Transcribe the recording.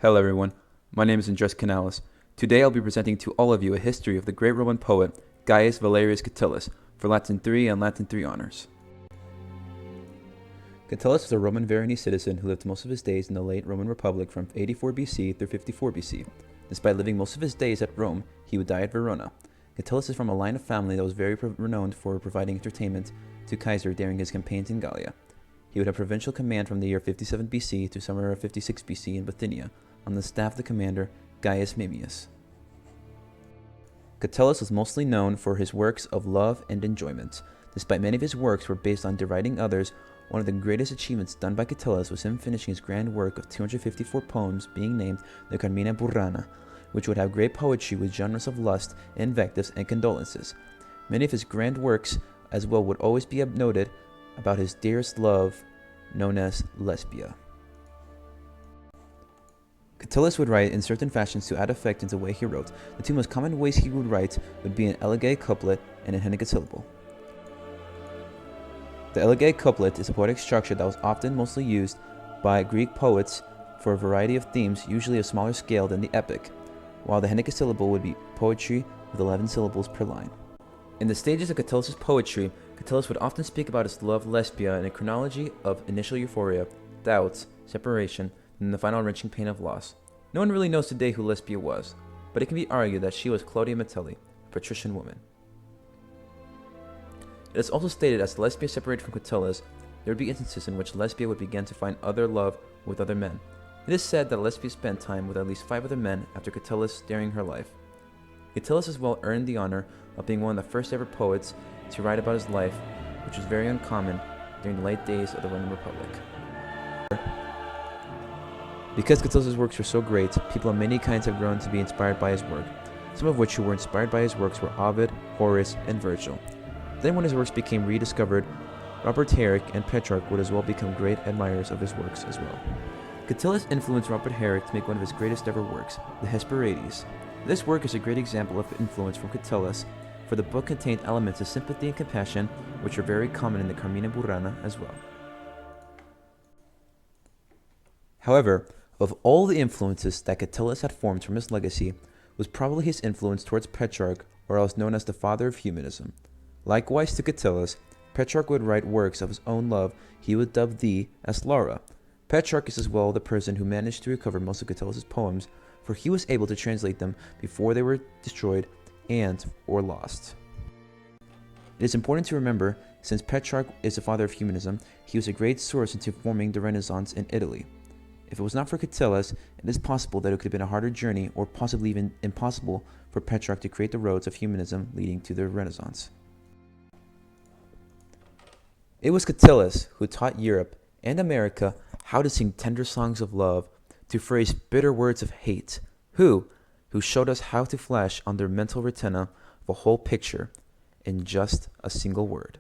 Hello everyone, my name is Catullus. Today I'll be presenting to all of you a history of the great Roman poet Gaius Valerius Catullus for Latin 3 and Latin 3 honors. Catullus was a Roman Veronese citizen who lived most of his days in the late Roman Republic from 84 BC through 54 BC. Despite living most of his days at Rome, he would die at Verona. Catullus is from a line of family that was very renowned for providing entertainment to Caesar during his campaigns in Gallia. He would have provincial command from the year 57 BC to summer of 56 BC in Bithynia, on the staff of the commander Gaius Memmius. Catullus was mostly known for his works of love and enjoyment. Despite many of his works were based on deriding others, one of the greatest achievements done by Catullus was him finishing his grand work of 254 poems being named the Carmina Burana, which would have great poetry with genres of lust, invectives, and condolences. Many of his grand works as well would always be noted about his dearest love, known as Lesbia. Catullus would write in certain fashions to add effect into the way he wrote. The two most common ways he would write would be an elegiac couplet and an henicasyllable. The elegiac couplet is a poetic structure that was often mostly used by Greek poets for a variety of themes, usually of smaller scale than the epic, while the henicasyllable would be poetry with 11 syllables per line. In the stages of Catullus' poetry, Catullus would often speak about his love Lesbia in a chronology of initial euphoria, doubts, separation, and the final wrenching pain of loss. No one really knows today who Lesbia was, but it can be argued that she was Claudia Metelli, a patrician woman. It is also stated as Lesbia separated from Catullus, there would be instances in which Lesbia would begin to find other love with other men. It is said that Lesbia spent time with at least 5 other men after Catullus during her life. Catullus as well earned the honor of being one of the first ever poets to write about his life, which was very uncommon during the late days of the Roman Republic. Because Catullus' works were so great, people of many kinds have grown to be inspired by his work, some of which who were inspired by his works were Ovid, Horace, and Virgil. Then when his works became rediscovered, Robert Herrick and Petrarch would as well become great admirers of his works as well. Catullus influenced Robert Herrick to make one of his greatest ever works, the Hesperides. This work is a great example of influence from Catullus, for the book contained elements of sympathy and compassion, which are very common in the Carmina Burana as well. However, of all the influences that Catullus had formed from his legacy, was probably his influence towards Petrarch, or else known as the father of humanism. Likewise to Catullus, Petrarch would write works of his own love he would dub thee as Laura. Petrarch is as well the person who managed to recover most of Catullus' poems, for he was able to translate them before they were destroyed or lost. It is important to remember, since Petrarch is the father of humanism, he was a great source into forming the Renaissance in Italy. If it was not for Catullus, it is possible that it could have been a harder journey, or possibly even impossible, for Petrarch to create the roads of humanism leading to the Renaissance. It was Catullus who taught Europe and America how to sing tender songs of love, to phrase bitter words of hate, who showed us how to flash on their mental retina the whole picture in just a single word.